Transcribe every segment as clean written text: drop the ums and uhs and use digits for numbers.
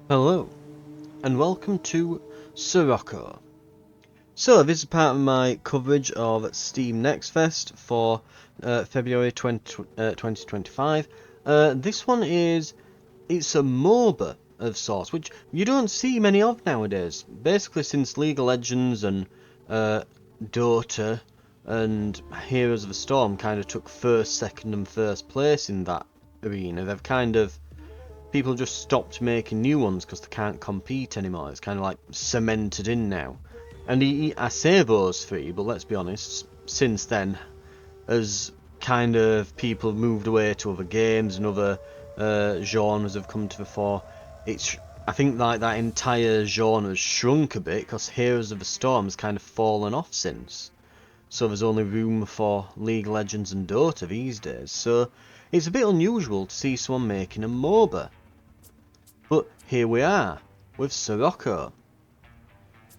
Hello, and welcome to Sirocco. So, this is part of my coverage of Steam Next Fest for February 2025. This one it's a MOBA of sorts, which you don't see many of nowadays. Basically, since League of Legends and Dota and Heroes of the Storm kind of took first, second, and first place in that arena, people just stopped making new ones because they can't compete anymore. It's kind of like cemented in now. And I say those three, but let's be honest, since then, as kind of people have moved away to other games and other genres have come to the fore, I think like that entire genre has shrunk a bit because Heroes of the Storm has kind of fallen off since. So there's only room for League of Legends and Dota these days. So it's a bit unusual to see someone making a MOBA. But here we are, with Sirocco.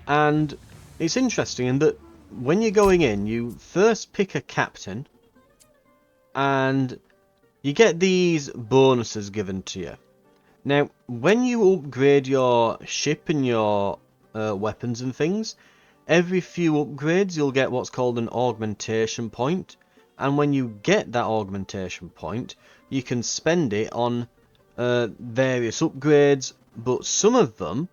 And it's interesting in that when you're going in, you first pick a captain, and you get these bonuses given to you. Now, when you upgrade your ship and your weapons and things, every few upgrades you'll get what's called an augmentation point. And when you get that augmentation point, you can spend it on various upgrades, but some of them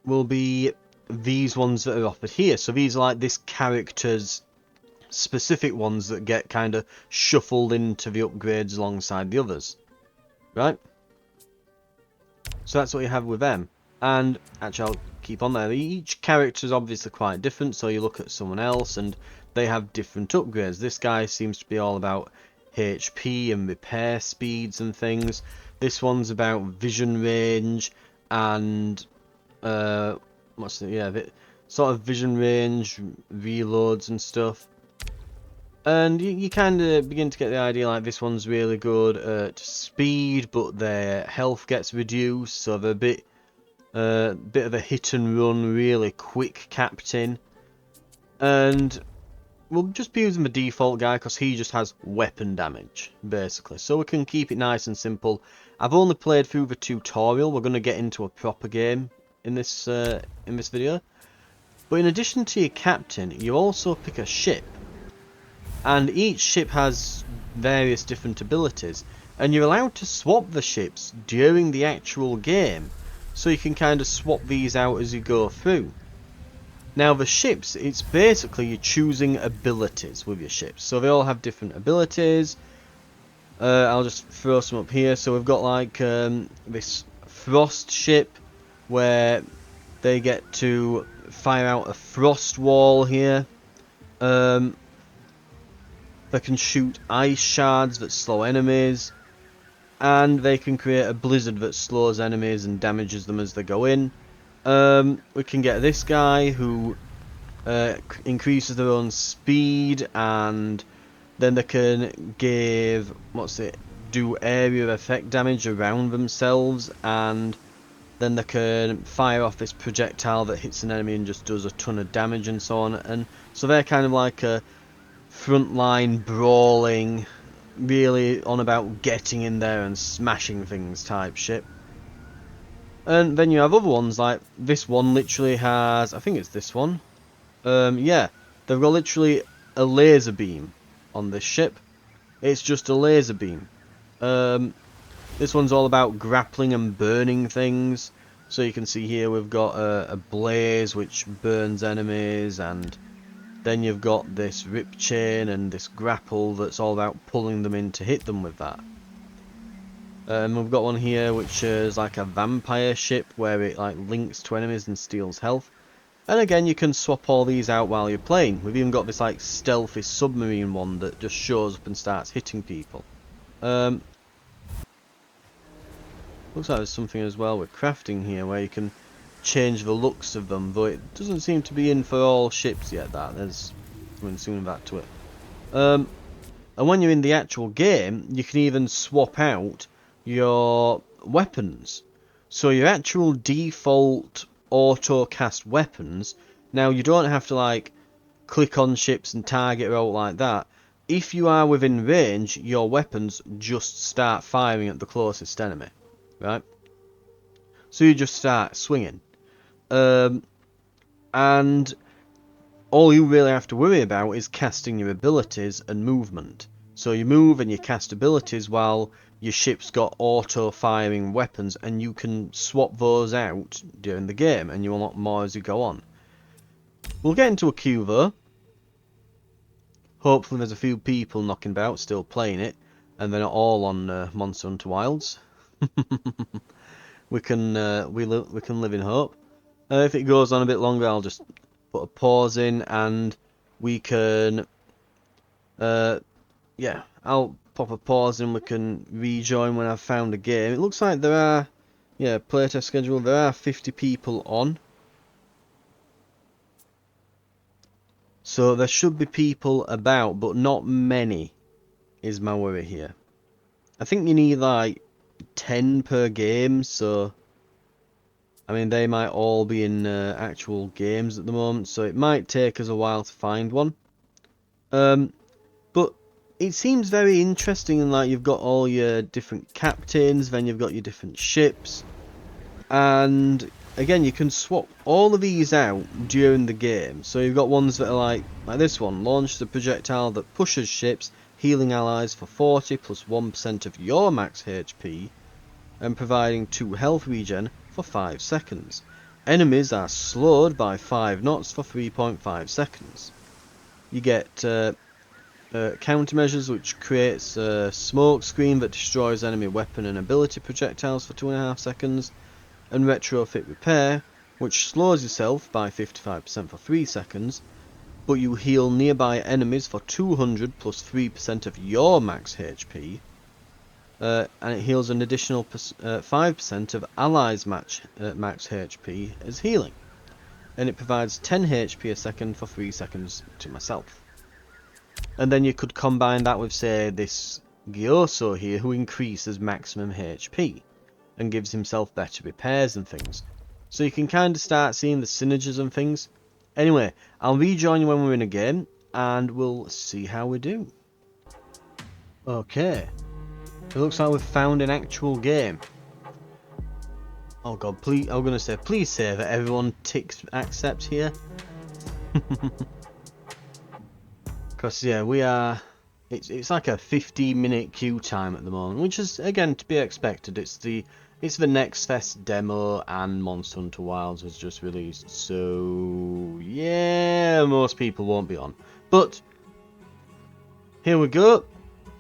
will be these ones that are offered here. So these are like this character's specific ones that get kind of shuffled into the upgrades alongside the others, right? So that's what you have with them. And actually, I'll keep on there. Each character is obviously quite different, so you look at someone else and they have different upgrades. This guy seems to be all about HP and repair speeds and things. This one's about vision range and sort of vision range, reloads and stuff. And you kind of begin to get the idea like this one's really good at speed, but their health gets reduced, so they're a bit of a hit and run, really quick captain. And we'll just be using the default guy because he just has weapon damage, basically. So we can keep it nice and simple. I've only played through the tutorial. We're going to get into a proper game in this video. But in addition to your captain, you also pick a ship. And each ship has various different abilities. And you're allowed to swap the ships during the actual game. So you can kind of swap these out as you go through. Now the ships, it's basically you're choosing abilities with your ships. So they all have different abilities. I'll just throw some up here. So we've got like this frost ship where they get to fire out a frost wall here. They can shoot ice shards that slow enemies. And they can create a blizzard that slows enemies and damages them as they go in. We can get this guy who increases their own speed, and then they can do area effect damage around themselves, and then they can fire off this projectile that hits an enemy and just does a ton of damage and so on. And so they're kind of like a frontline brawling, really on about getting in there and smashing things type ship. And then you have other ones like this one literally has, I think it's this one. Yeah, they've got literally a laser beam on this ship. It's just a laser beam. This one's all about grappling and burning things. So you can see here we've got a blaze which burns enemies, and then you've got this rip chain and this grapple that's all about pulling them in to hit them with that. We've got one here which is like a vampire ship where it like links to enemies and steals health. And again, you can swap all these out while you're playing. We've even got this like stealthy submarine one that just shows up and starts hitting people. Looks like there's something as well with crafting here where you can change the looks of them, though it doesn't seem to be in for all ships yet. There's coming soon back to it. And when you're in the actual game, you can even swap out your weapons. So your actual default auto cast weapons, now you don't have to like click on ships and target out like that. If you are within range, your weapons just start firing at the closest enemy, right? So you just start swinging. And all you really have to worry about is casting your abilities and movement. So you move and you cast abilities while your ship's got auto-firing weapons, and you can swap those out during the game, and you unlock more as you go on. We'll get into a queue though. Hopefully there's a few people knocking about still playing it, and they're not all on Monster Hunter Wilds. we can live in hope. If it goes on a bit longer, I'll just put a pause in, and we can yeah, I'll pop a pause and we can rejoin when I've found a game. It looks like there are, yeah, playtest schedule, there are 50 people on. So there should be people about, but not many is my worry here. I think you need like 10 per game, so I mean they might all be in actual games at the moment, so it might take us a while to find one. But it seems very interesting in like you've got all your different captains, then you've got your different ships, and again you can swap all of these out during the game. So you've got ones that are like this one, launch the projectile that pushes ships, healing allies for 40 plus 1% of your max HP, and providing 2 health regen for 5 seconds. Enemies are slowed by 5 knots for 3.5 seconds. You get countermeasures, which creates a smoke screen that destroys enemy weapon and ability projectiles for 2.5 seconds, and retrofit repair, which slows yourself by 55% for 3 seconds, but you heal nearby enemies for 200 plus 3% of your max HP, and it heals an additional 5% of allies' max HP as healing, and it provides 10 HP a second for 3 seconds to myself. And then you could combine that with, say, this Gyoso here, who increases maximum HP and gives himself better repairs and things. So you can kind of start seeing the synergies and things. Anyway, I'll rejoin you when we're in a game, and we'll see how we do. Okay. It looks like we've found an actual game. Oh god, please, I'm going to say, please say that everyone ticks accept here. Because, yeah, we are... It's like a 15-minute queue time at the moment, which is, again, to be expected. It's the Next Fest demo, and Monster Hunter Wilds was just released. So, yeah, most people won't be on. But, here we go.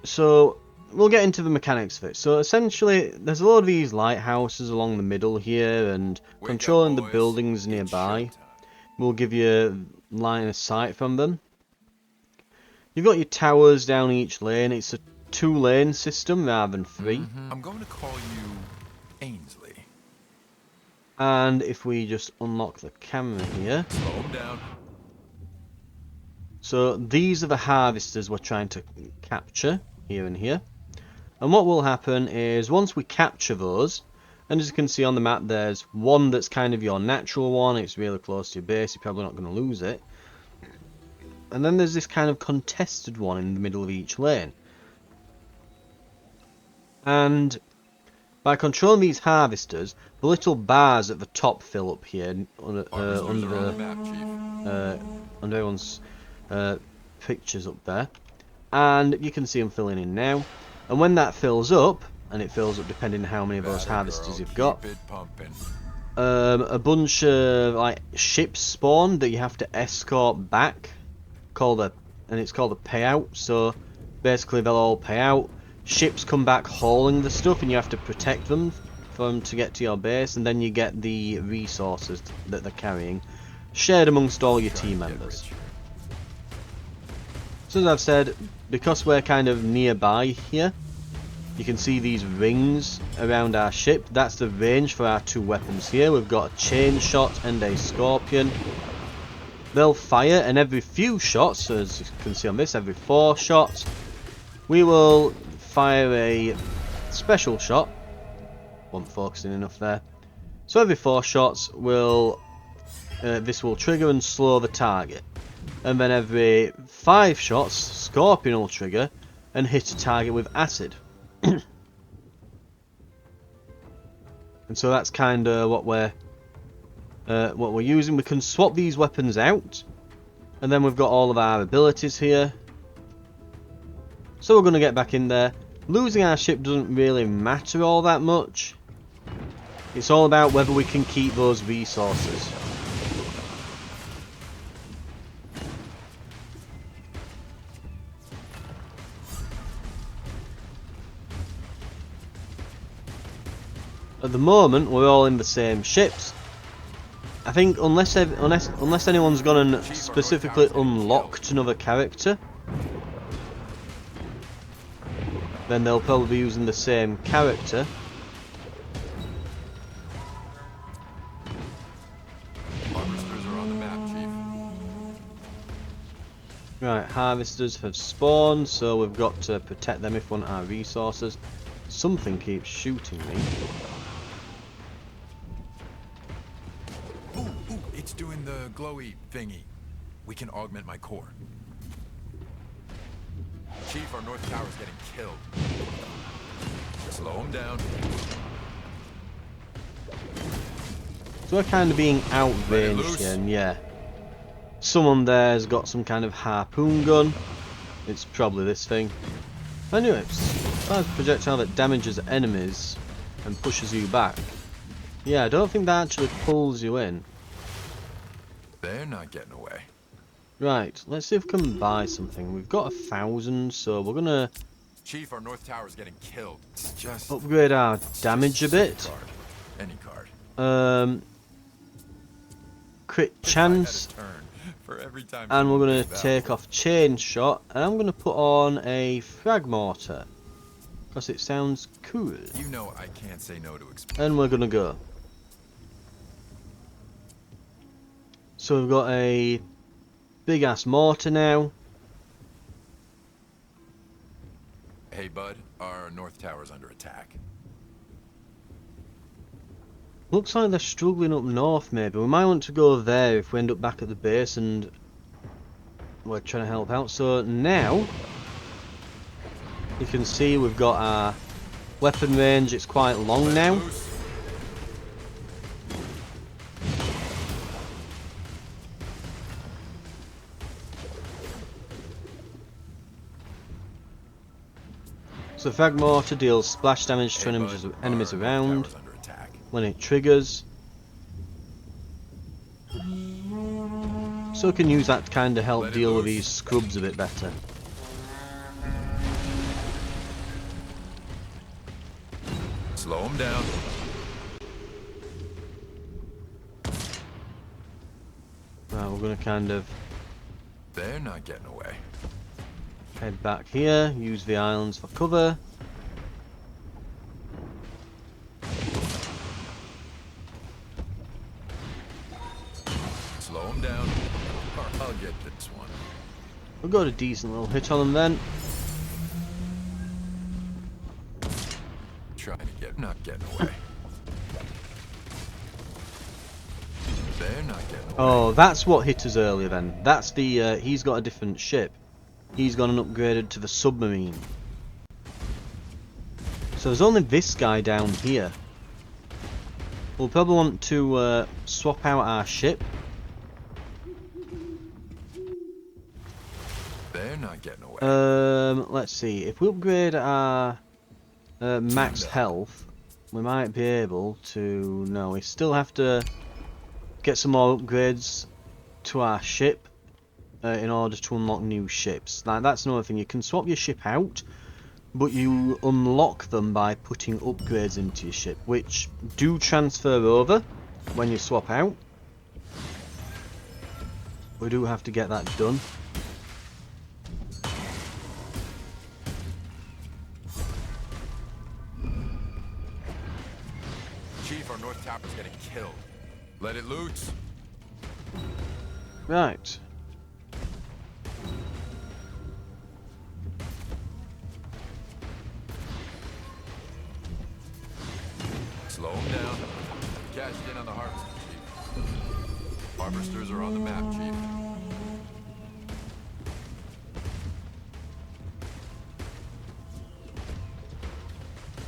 So, we'll get into the mechanics of it. So, essentially, there's a lot of these lighthouses along the middle here, and controlling the buildings nearby will give you line of sight from them. You've got your towers down each lane. It's a 2-lane system rather than 3. I'm going to call you Ainsley. And if we just unlock the camera here. Slow him down. So these are the harvesters we're trying to capture here and here. And what will happen is once we capture those, and as you can see on the map, there's one that's kind of your natural one. It's really close to your base. You're probably not going to lose it. And then there's this kind of contested one in the middle of each lane. And by controlling these harvesters, the little bars at the top fill up here under everyone's pictures up there. And you can see them filling in now. And when that fills up, and it fills up depending on how many of those harvesters you've got, a bunch of like ships spawn that you have to escort back. It's called a payout. So basically they'll all pay out. Ships come back hauling the stuff, and you have to protect them for them to get to your base, and then you get the resources that they're carrying shared amongst all your team members. So as I've said, because we're kind of nearby here, you can see these rings around our ship. That's the range for our 2 weapons here. We've got a chain shot and a scorpion. They'll fire, and every few shots, as you can see on this, every 4 shots, we will fire a special shot. Wasn't focusing enough there. So every 4 shots will this will trigger and slow the target, and then every 5 shots, Scorpion will trigger and hit a target with acid. And And so that's kind of what we're using. We can swap these weapons out, and then we've got all of our abilities here. So we're going to get back in there. Losing our ship doesn't really matter all that much. It's all about whether we can keep those resources. At the moment, we're all in the same ships. I think unless anyone's gone and specifically unlocked another character, then they'll probably be using the same character. Harvesters are on the map, Chief. Right, harvesters have spawned, so we've got to protect them if we want our resources. Something keeps shooting me. Ooh, it's doing the glowy thingy. We can augment my core. Chief, our north tower's getting killed. Slow him down. So we're kind of being outranged here, and yeah. Someone there's got some kind of harpoon gun. It's probably this thing. Anyway, it's a projectile that damages enemies and pushes you back. Yeah, I don't think that actually pulls you in. They're not getting away. Right, let's see if we can buy something. We've got 1,000, so we're gonna Chief, our north tower's getting killed. It's just upgrade our damage a bit. Any card. Crit chance, For every time and we're gonna take off chain shot, and I'm gonna put on a frag mortar because it sounds cool. You know I can't say no to And we're gonna go. So we've got a big ass mortar now. Hey bud, our north tower's under attack. Looks like they're struggling up north maybe. We might want to go there if we end up back at the base and we're trying to help out. So now you can see we've got our weapon range. It's quite long now. So frag mortar deals splash damage to enemies around when it triggers. So we can use that to kind of help deal with these scrubs a bit better. Slow him down. Right, we're going to kind of They're not getting away. head back here, use the islands for cover. Slow him down, or I'll get this one. We've got a decent little hit on them then. Trying to not getting away. They're not getting away. Oh, that's what hit us earlier then. That's the, he's got a different ship. He's gone and upgraded to the submarine. So there's only this guy down here. We'll probably want to swap out our ship. They're not getting away. Let's see. If we upgrade our max health, we might be able to... No, we still have to get some more upgrades to our ship in order to unlock new ships. That's another thing. You can swap your ship out, but you unlock them by putting upgrades into your ship, which do transfer over when you swap out. We do have to get that done. Chief, our north tower's getting killed. Let it loose. Right. Slow him down. Cashed in on the harvester, Chief. Harvesters are on the map, Chief.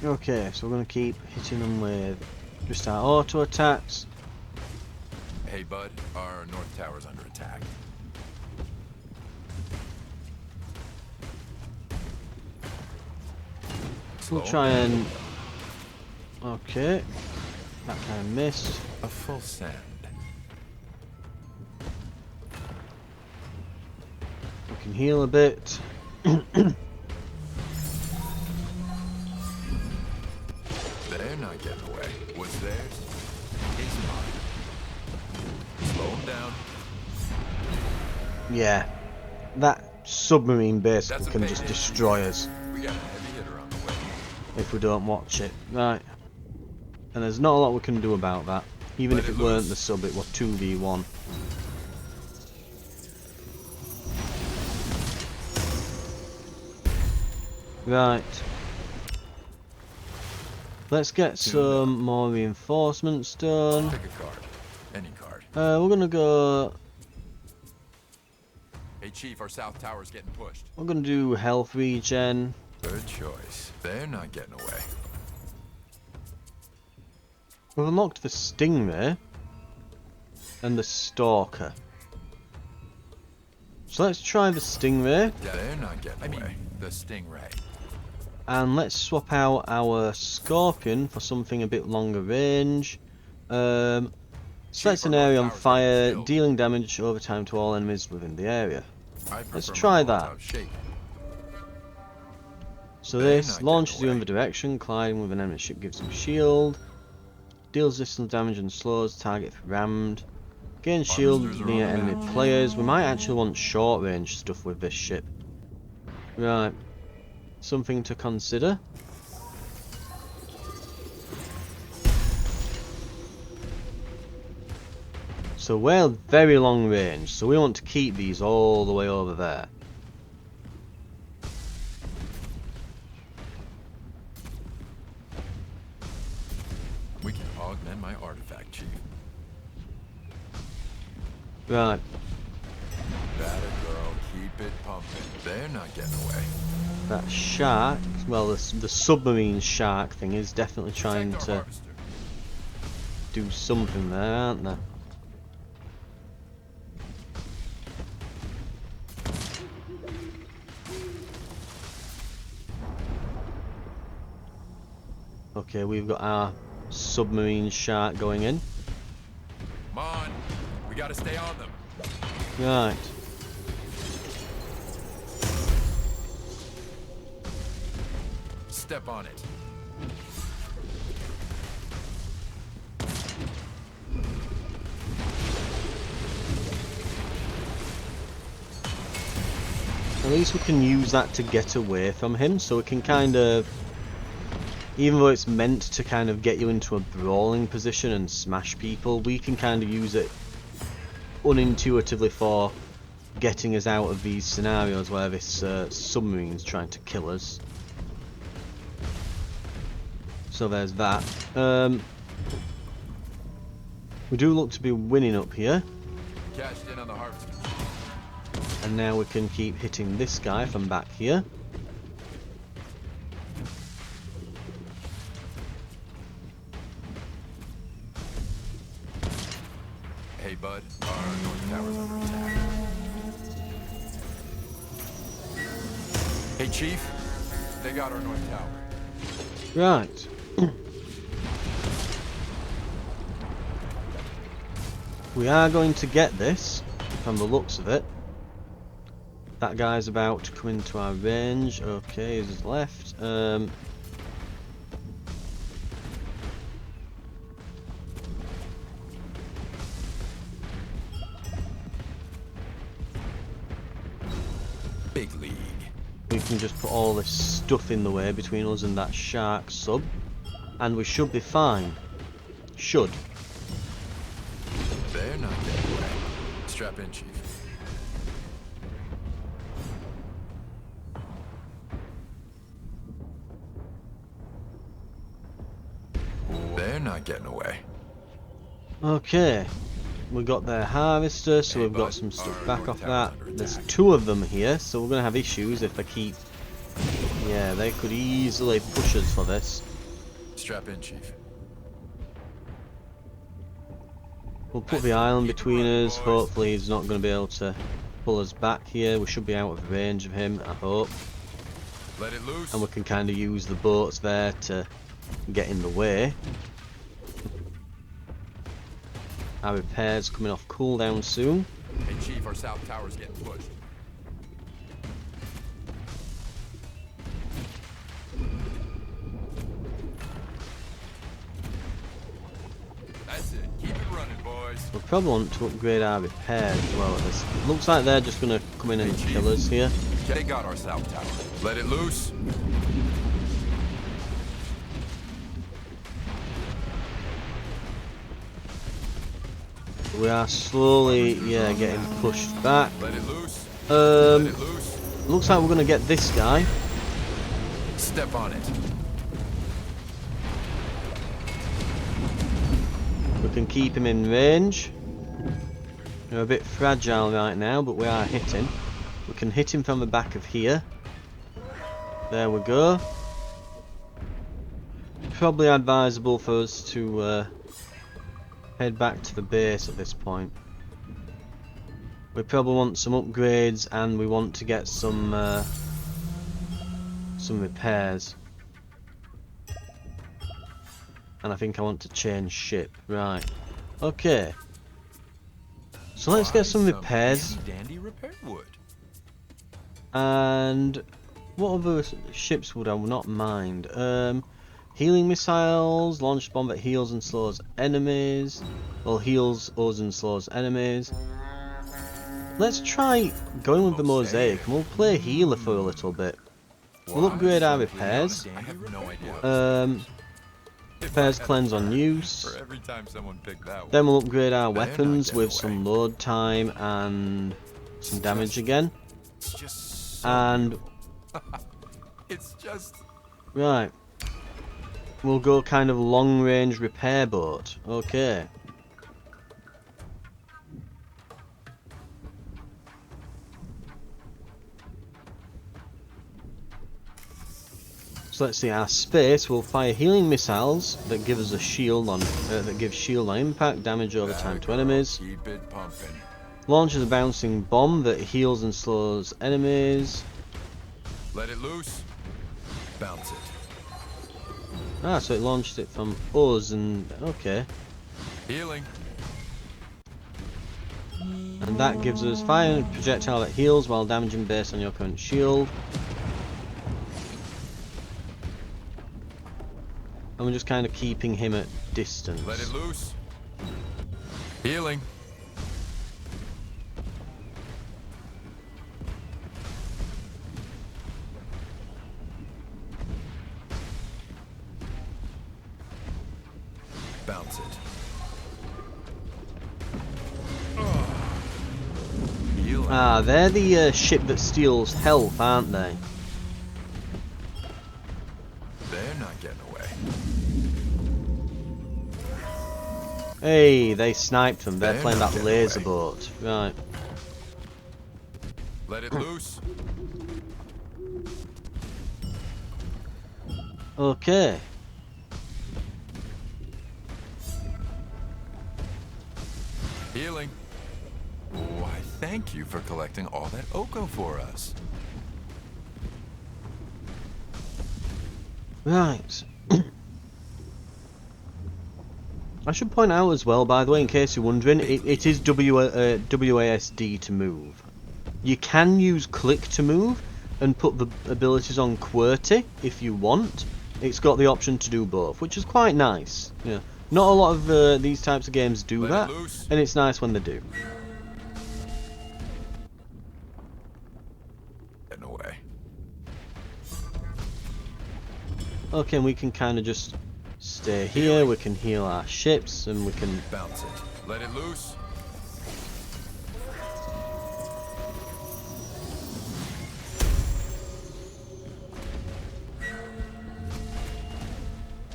Okay, so we're going to keep hitting them with Just our auto attacks. Hey, bud, our north tower's under attack. We'll try and... Okay. That kind of missed. A full send. We can heal a bit. They're not getting away. What's theirs is mine. Slow them down. Yeah. That submarine basically That's a can payday. just destroy us We got a heavy hitter on the way. if we don't watch it. Right. And there's not a lot we can do about that. Even Let if it it weren't loose. the sub, it was 2v1. Right. Let's get some more reinforcements done. Pick a card. Any card. We're gonna go... Hey, Chief, our south tower's getting pushed. We're gonna do health regen. Good choice. They're not getting away. We've unlocked the Stingray and the Stalker. So let's try the Stingray They're not getting away. The Stingray. and let's swap out our Scorpion for something a bit longer range. Sets an area on fire, dealing damage over time to all enemies within the area. Let's try that. So this launches you in the direction, colliding with an enemy ship gives him shield. Deals distance damage and slows target if rammed. Gain shield near enemy players. We might actually want short range stuff with this ship. Right. Something to consider. So we're very long range, so we want to keep these all the way over there. We can augment my artifact, Chief. Right. That a girl, keep it pumping. They're not getting away. That shark, well the submarine shark thing is definitely trying Protect our to harvester. do something there, aren't they? Okay, we've got our submarine shark going in. Come on. We gotta stay on them. Right. Step on it. At least we can use that to get away from him, so we can kind of, even though it's meant to kind of get you into a brawling position and smash people, we can kind of use it unintuitively for getting us out of these scenarios where this submarine's trying to kill us. So there's that. We do look to be winning up here. Cashed in on the harvester. And now we can keep hitting this guy from back here. Hey, bud. Our north tower's under attack. Hey, Chief. They got our north tower. Right. We are going to get this, from the looks of it. That guy's about to come into our range. Okay, he's left. Big league. We can just put all this stuff in the way between us and that shark sub, and we should be fine. Should. They're not getting away. Strap in, Chief. They're not getting away. Okay. We got their harvester, so Hey, we've got bud, some stuff our back north off tower's that. under There's attack. 2 of them here, so we're going to have issues if they keep... Yeah, they could easily push us for this. Strap in, Chief. We'll put the island between us. Hopefully he's not going to be able to pull us back here. We should be out of range of him, I hope. Let it loose. And we can kind of use the boats there to get in the way. Our repairs coming off cooldown soon. Hey Chief, our south tower's getting pushed. That's it. Keep it running, boys. We probably want to upgrade our repairs as well at this. Looks like they're just going to come in and kill us here. They got our south tower. Let it loose. We are slowly, yeah, getting pushed back. Let it loose. Let it loose. Looks like we're going to get this guy. Step on it. We can keep him in range. We're a bit fragile right now, but we are hitting. We can hit him from the back of here. There we go. Probably advisable for us to head back to the base at this point. We probably want some upgrades and we want to get some repairs. And I think I want to change ship. Right. Okay. So let's get some repairs. Dandy repair wood. And what other ships would I not mind? Healing missiles, launch bomb that heals and slows enemies. Well, heals us and slows enemies. Let's try going with the mosaic and we'll play healer for a little bit. We'll upgrade our repairs. I have no idea. Repairs cleanse on use. For every time someone picked that one. Then we'll upgrade our weapons with some load time and some damage again. It's just so And it's just right. We'll go kind of long range repair boat. Okay. So let's see, our space will fire healing missiles that give us a shield on that gives shield on impact, damage over time to enemies. keep it pumping. Launches a bouncing bomb that heals and slows enemies. Let it loose. Bounce it. Ah, so it launched it from us and okay. Healing. And that gives us fire and projectile that heals while damaging based on your current shield. And we're just kind of keeping him at distance. Let it loose. Healing. Bounce it. Healing. Ah, they're the ship that steals health, aren't they? They're not getting away. Hey, they sniped them. They're They're playing not that getting laser away. boat. Right. Let it loose. Okay. Healing. Why, thank you for collecting all that Oko for us. Right. I should point out as well, by the way, in case you're wondering, it is WASD to move. You can use click to move and put the abilities on QWERTY if you want. It's got the option to do both, which is quite nice. Yeah. Not a lot of these types of games do Let that, it loose. and it's nice when they do. Getting away. Okay, and we can kind of just stay here, we can heal our ships, and we can... Bounce it. Let it loose.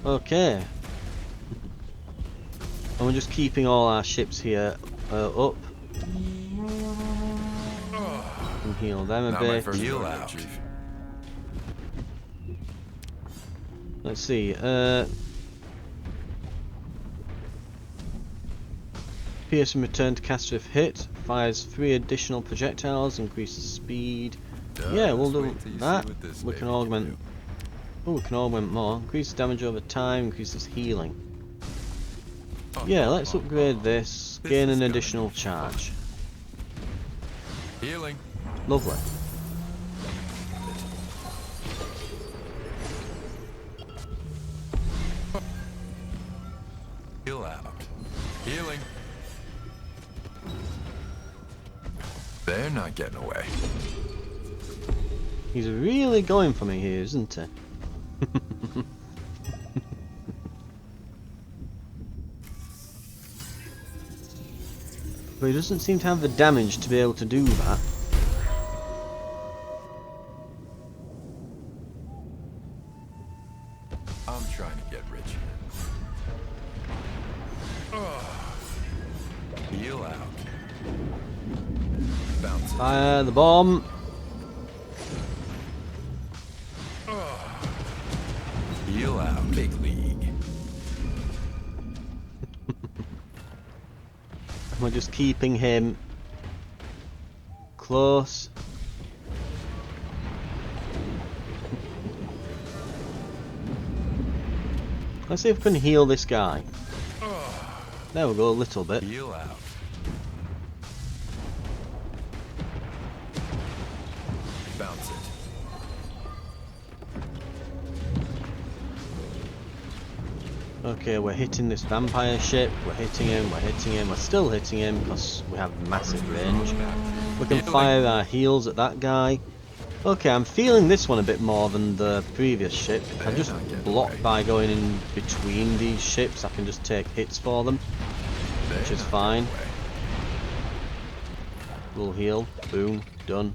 Okay. And we're just keeping all our ships here up. And heal them a Not my bit. first Heal rodeo, out. Chief. Let's see. Pierce and return to caster if hit. Fires 3 additional projectiles. Increases speed. Yeah, we'll do that. We can augment. Oh, we can augment more. Increases damage over time. Increases healing. Yeah, let's upgrade this. Gain an additional charge. Healing. Lovely. Heal out. Healing. They're not getting away. He's really going for me here, isn't he? But he doesn't seem to have the damage to be able to do that. I'm trying to get rich. Heal out. Bounce it. Fire the bomb. Heal out. Big league. We're just keeping him close. Let's see if we can heal this guy. There we go, a little bit. Heal out. Bounce it. Okay, we're hitting this vampire ship. We're hitting him, we're hitting him, we're still hitting him because we have massive range. We can fire our heals at that guy. Okay, I'm feeling this one a bit more than the previous ship. I'm just blocked by going in between these ships. I can just take hits for them, which is fine. We'll heal. Boom. Done.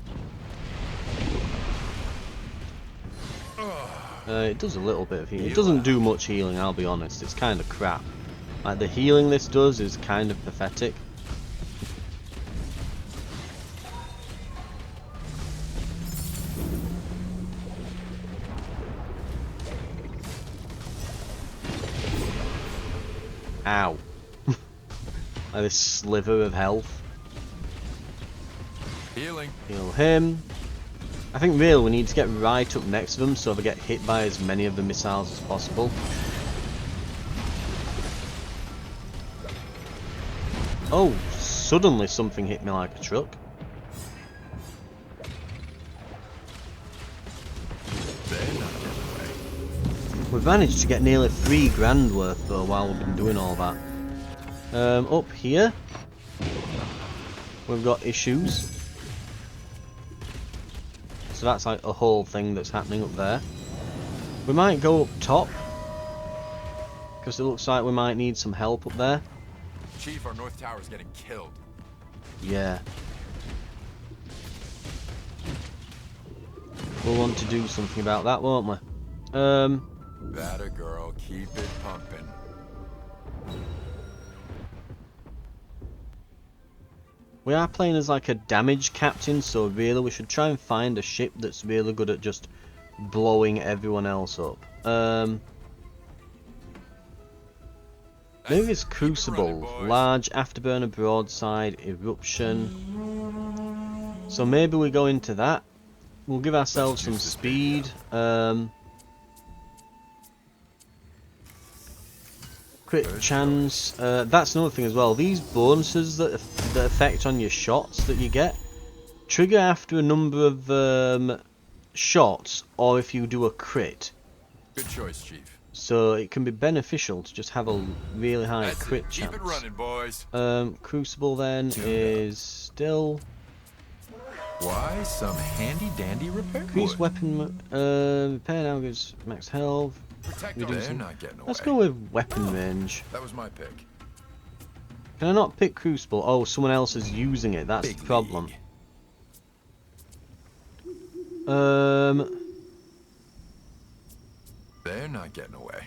It does a little bit of healing. It doesn't do much healing, I'll be honest. It's kind of crap. Like, the healing this does is kind of pathetic. Ow. Like this sliver of health. Healing. Heal him. I think really we need to get right up next to them so they get hit by as many of the missiles as possible. Oh, suddenly something hit me like a truck. We've managed to get nearly 3 grand worth though while we've been doing all that. Up here we've got issues. So that's like a whole thing that's happening up there. We might go up top because it looks like we might need some help up there. Chief, our North Tower's getting killed. Yeah. We'll want to do something about that, won't we? That a girl, keep it pumping. We are playing as like a damage captain, so really we should try and find a ship that's really good at just blowing everyone else up. Maybe it's Crucible, large afterburner broadside, eruption. So maybe we go into that. We'll give ourselves some speed. Crit chance. That's another thing as well. These bonuses that affect on your shots that you get trigger after a number of shots, or if you do a crit. Good choice, Chief. So it can be beneficial to just have a really high That's crit it. chance. Keep it running, boys. Crucible then is still Why some handy dandy repair? increased weapon repair now gives max health. Protect them. They're not getting away. Let's go with weapon range. That was my pick. Can I not pick Crucible? Oh, someone else is using it. That's the problem. They're not getting away.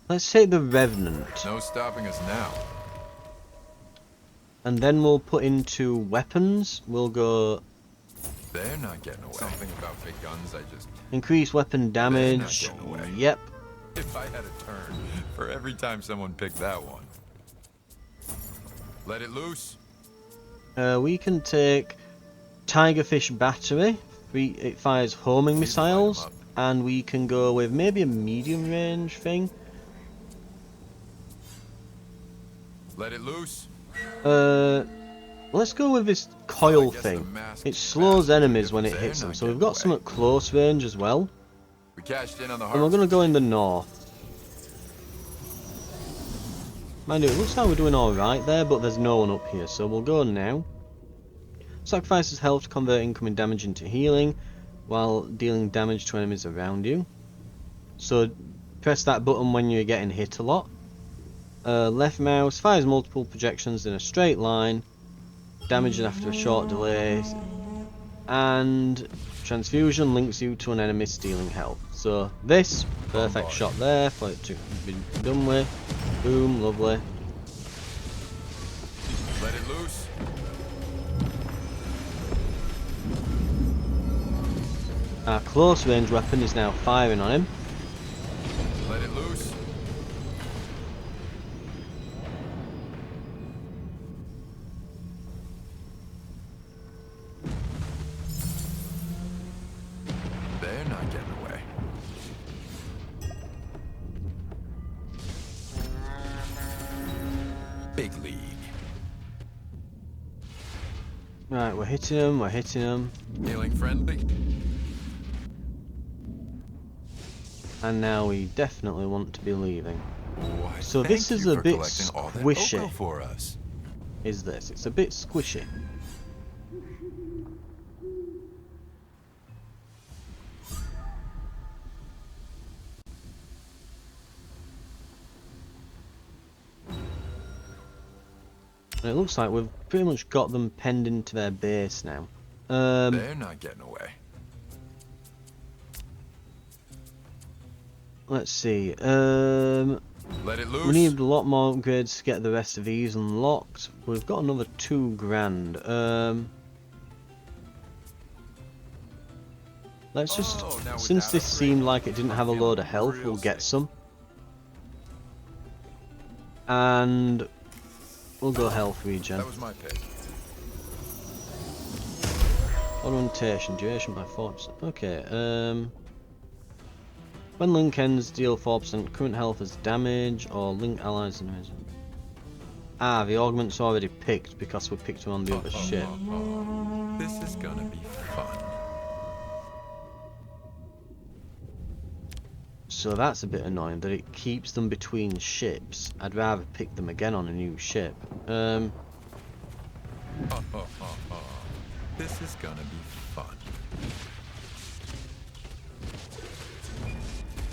Let's take the Revenant. No stopping us now. And then we'll put into weapons. We'll go They're not getting away. Something about big guns, I just... increase weapon damage. getting away. Yep. If I had a turn for every time someone picked that one. Let it loose. We can take Tigerfish Battery. It fires homing See if we light 'em missiles, up. and we can go with maybe a medium range thing. Let it loose. Let's go with this So I coil guess the thing. masked It slows bastards are enemies good when ones. it They're hits them, not so we've getting got some away. at close range as well. We cashed in on the And we're going to harvesters. go in the north. Mind you, it looks like we're doing alright there, but there's no one up here, so we'll go now. Sacrifices health to convert incoming damage into healing, while dealing damage to enemies around you. So press that button when you're getting hit a lot. Left mouse fires multiple projections in a straight line, damaging after a short delay, and transfusion links you to an enemy stealing health. So this, perfect shot there for it to be done with. Boom, lovely. Let it loose. Our close range weapon is now firing on him. Let it loose. They're not getting away. Big league. Right, we're hitting him, we're hitting him. Healing friendly. And now we definitely want to be leaving. Why, So thank this is you a for bit collecting all that squishy. Oko for us. Is this? It's a bit squishy. And it looks like we've pretty much got them penned into their base now. They're not getting away. Let's see. Let it loose. We need a lot more upgrades to get the rest of these unlocked. We've got another 2 grand. Let's just, Oh, now with since that this upgrade, seemed like it didn't I'm have a feeling load of health, real we'll get safe. some. And we'll go health regen. That was my pick. Orientation, duration by 4%. Okay, when link ends, deal 4% current health as damage, or link allies and enemies. Ah, the augment's already picked because we picked him on the other ship. This is gonna be fun. So that's a bit annoying that it keeps them between ships. I'd rather pick them again on a new ship. This is gonna be fun.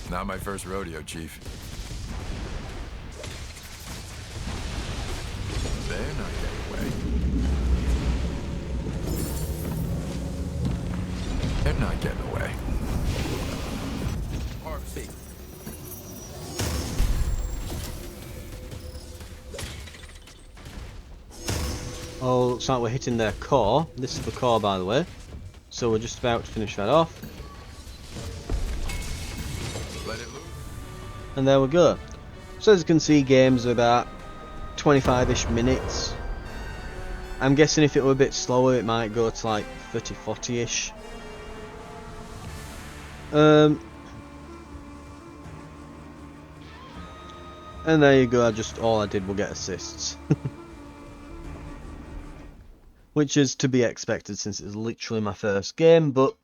Not my first rodeo, Chief. They're not getting away. They're not getting away. RC. Oh, looks like we're hitting their core. This is the core, by the way. So we're just about to finish that off. Let it loose. And there we go. So as you can see, games are about 25-ish minutes. I'm guessing if it were a bit slower, it might go to like 30, 40-ish. And there you go, all I did was get assists. Which is to be expected since it's literally my first game, but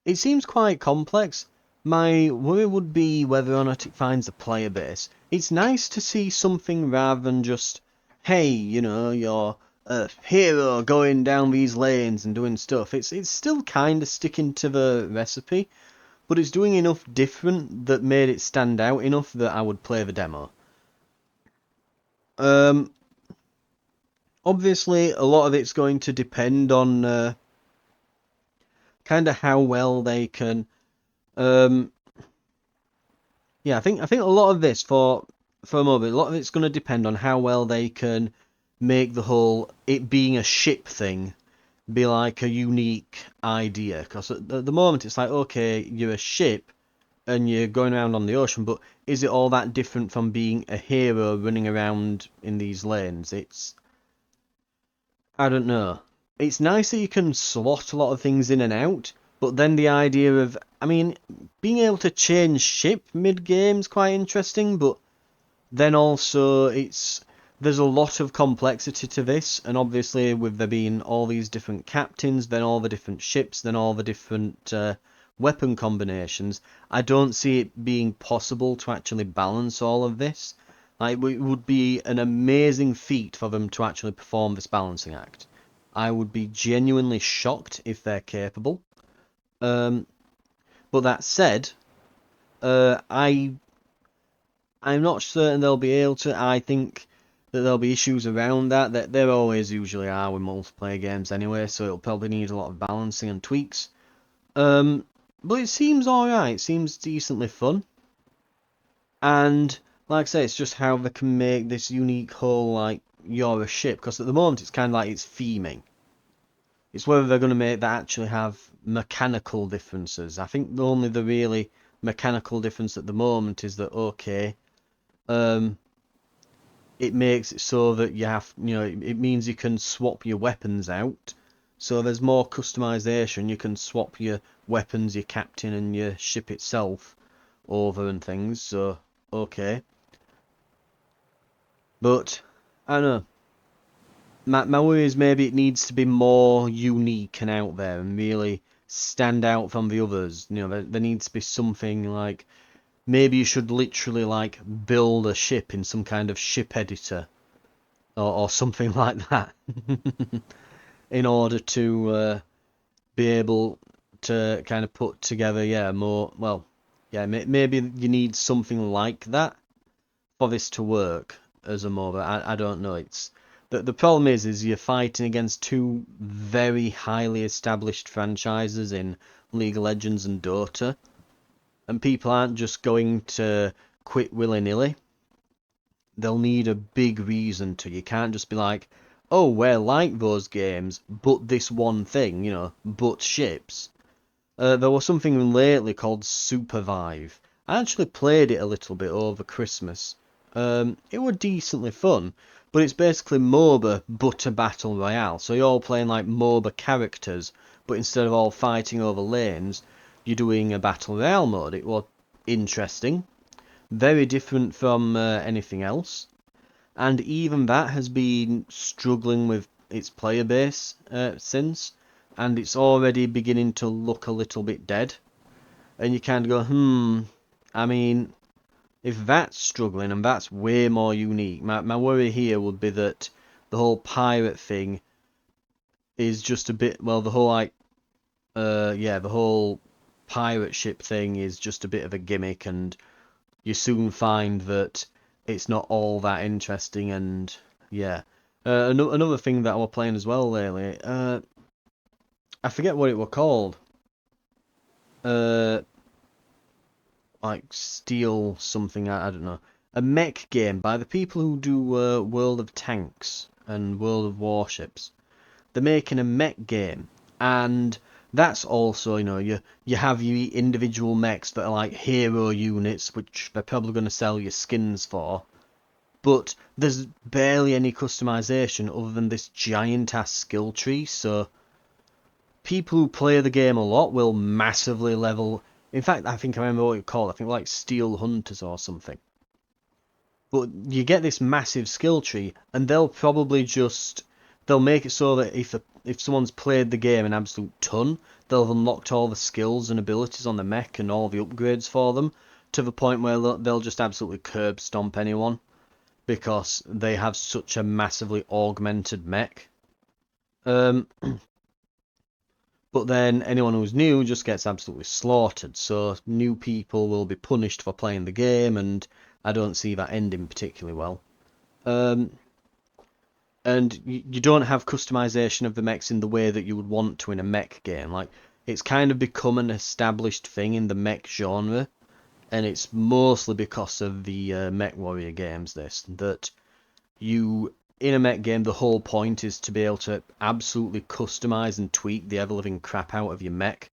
it seems quite complex. My worry would be whether or not it finds a player base. It's nice to see something rather than just, hey, you know, you're a hero going down these lanes and doing stuff. It's still kind of sticking to the recipe, but it's doing enough different that made it stand out enough that I would play the demo. Obviously, a lot of it's going to depend on kind of how well they can. Yeah, I think a lot of this for a moment, a lot of it's going to depend on how well they can make the whole it being a ship thing be like a unique idea. Because at the moment it's like, okay, you're a ship and you're going around on the ocean, but is it all that different from being a hero running around in these lanes? I don't know. It's nice that you can slot a lot of things in and out, but then the idea of, I mean, being able to change ship mid-game is quite interesting, but then also there's a lot of complexity to this, and obviously with there being all these different captains, then all the different ships, then all the different weapon combinations, I don't see it being possible to actually balance all of this. Like, it would be an amazing feat for them to actually perform this balancing act. I would be genuinely shocked if they're capable. But that said, I'm not certain they'll be able to. I think that there'll be issues around that. That there always usually are with multiplayer games anyway, so it'll probably need a lot of balancing and tweaks. But it seems alright. It seems decently fun. And like I say, it's just how they can make this unique whole, like, you're a ship. Because at the moment it's kind of like it's theming. It's whether they're going to make that actually have mechanical differences. I think only the really mechanical difference at the moment is that, okay, it makes it so that you have, it means you can swap your weapons out. So there's more customization. You can swap your weapons, your captain, and your ship itself over and things. So, okay. But, I don't know. My worry is maybe it needs to be more unique and out there and really stand out from the others. There needs to be something like, maybe you should literally like build a ship in some kind of ship editor or something like that in order to be able to kind of put together, maybe you need something like that for this to work as a MOBA. I don't know. The problem is you're fighting against two very highly established franchises in League of Legends and Dota, and people aren't just going to quit willy-nilly. They'll need a big reason to. You can't just be like, oh, we're like those games, but this one thing, but ships. There was something lately called Supervive. I actually played it a little bit over Christmas. It was decently fun, but it's basically MOBA but a battle royale. So you're all playing like MOBA characters, but instead of all fighting over lanes, you're doing a battle royale mode. It was interesting, very different from anything else, and even that has been struggling with its player base since, and it's already beginning to look a little bit dead. And you kind of go, I mean, if that's struggling and that's way more unique, my worry here would be that the whole pirate thing is just a bit, well, the whole pirate ship thing is just a bit of a gimmick, and you soon find that it's not all that interesting. And yeah, another thing that I was playing as well lately, I forget what it was called. Like Steel something, I don't know. A mech game by the people who do World of Tanks and World of Warships. They're making a mech game, and that's also, you have your individual mechs that are like hero units, which they're probably going to sell you skins for. But there's barely any customization other than this giant-ass skill tree, so people who play the game a lot will massively level. In fact, I think I remember what you call it. I think like Steel Hunters or something. But you get this massive skill tree, and they'll make it so that if someone's played the game an absolute ton, they'll have unlocked all the skills and abilities on the mech and all the upgrades for them, to the point where they'll just absolutely curb stomp anyone, because they have such a massively augmented mech. But then anyone who's new just gets absolutely slaughtered, so new people will be punished for playing the game, and I don't see that ending particularly well. And you don't have customization of the mechs in the way that you would want to in a mech game. Like, it's kind of become an established thing in the mech genre, and it's mostly because of the Mech Warrior games, that in a mech game, the whole point is to be able to absolutely customize and tweak the ever-living crap out of your mech.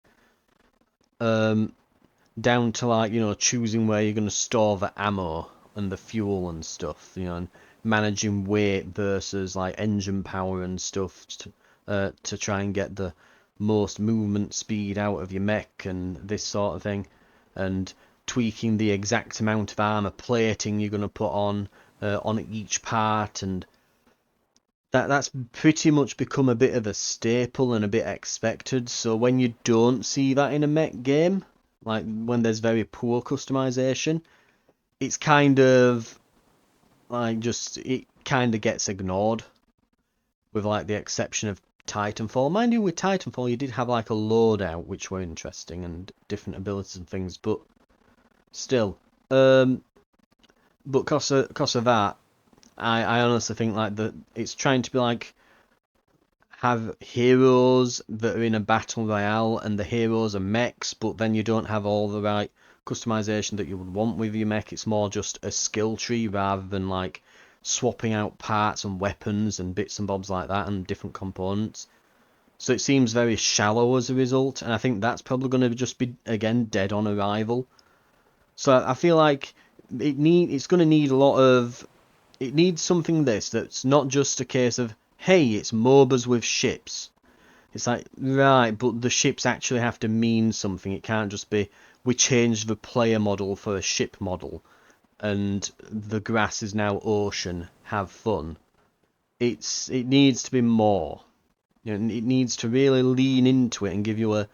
down to like, you know, choosing where you're going to store the ammo and the fuel and stuff, you know, and managing weight versus like engine power and stuff to try and get the most movement speed out of your mech and this sort of thing, and tweaking the exact amount of armor plating you're going to put on each part, and that's pretty much become a bit of a staple and a bit expected. So when you don't see that in a mech game, like when there's very poor customization, it's kind of like just it kind of gets ignored, with like the exception of Titanfall. Mind you, with Titanfall you did have like a loadout which were interesting and different abilities and things, but still, but cause of that, I honestly think like that it's trying to be like have heroes that are in a battle royale and the heroes are mechs, but then you don't have all the right customization that you would want with your mech. It's more just a skill tree rather than like swapping out parts and weapons and bits and bobs like that and different components. So it seems very shallow as a result, and I think that's probably going to just be again dead on arrival. So I feel like it's going to need a lot of, it needs something that's not just a case of, hey, it's MOBAs with ships. It's like, right, but the ships actually have to mean something. It can't just be, we changed the player model for a ship model, and the grass is now ocean, have fun. It needs to be more. You know, it needs to really lean into it and give you a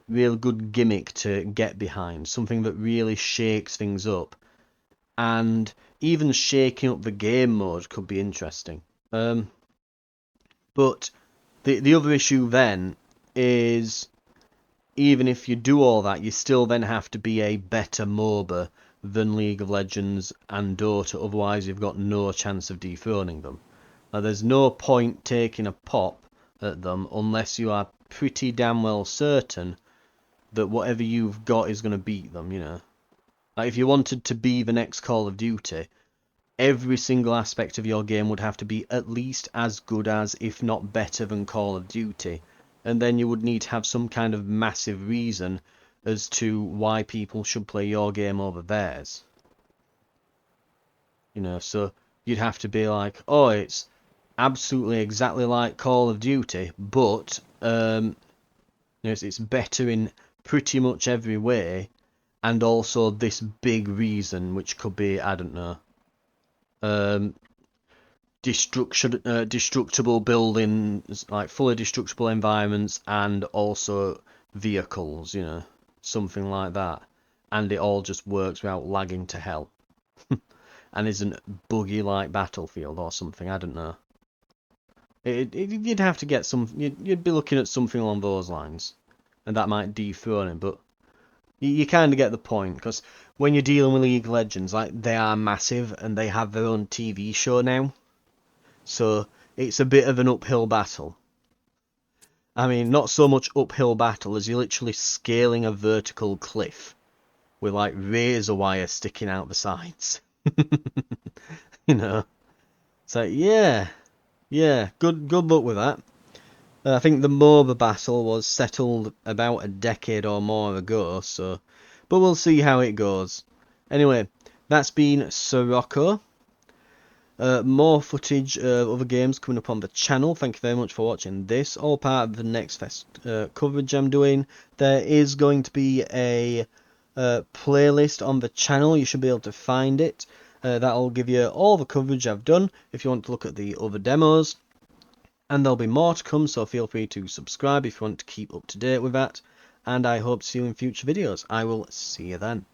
real good gimmick to get behind. Something that really shakes things up. And even shaking up the game mode could be interesting. But the other issue then is, even if you do all that, you still then have to be a better MOBA than League of Legends and Dota, otherwise you've got no chance of dethroning them. Now, there's no point taking a pop at them unless you are pretty damn well certain that whatever you've got is going to beat them, you know. Like, if you wanted to be the next Call of Duty, every single aspect of your game would have to be at least as good as, if not better than, Call of Duty. And then you would need to have some kind of massive reason as to why people should play your game over theirs. You know, so you'd have to be like, oh, it's absolutely exactly like Call of Duty, but you know, it's better in pretty much every way, and also this big reason, which could be, I don't know, destructible buildings, like fully destructible environments, and also vehicles, you know, something like that, and it all just works without lagging to hell, and isn't buggy like Battlefield or something. I don't know. You'd have to get some. You'd be looking at something along those lines, and that might dethrone him. But you kind of get the point, because when you're dealing with League of Legends, like, they are massive and they have their own TV show now, so it's a bit of an uphill battle. I mean, not so much uphill battle as you're literally scaling a vertical cliff with like razor wire sticking out the sides. You know, so yeah, good luck with that. I think the MOBA battle was settled about a decade or more ago, so, but we'll see how it goes. Anyway, that's been Sirocco. More footage of other games coming up on the channel. Thank you very much for watching this. All part of the next fest coverage I'm doing. There is going to be a playlist on the channel. You should be able to find it. That'll give you all the coverage I've done if you want to look at the other demos. And there'll be more to come, so feel free to subscribe if you want to keep up to date with that. And I hope to see you in future videos. I will see you then.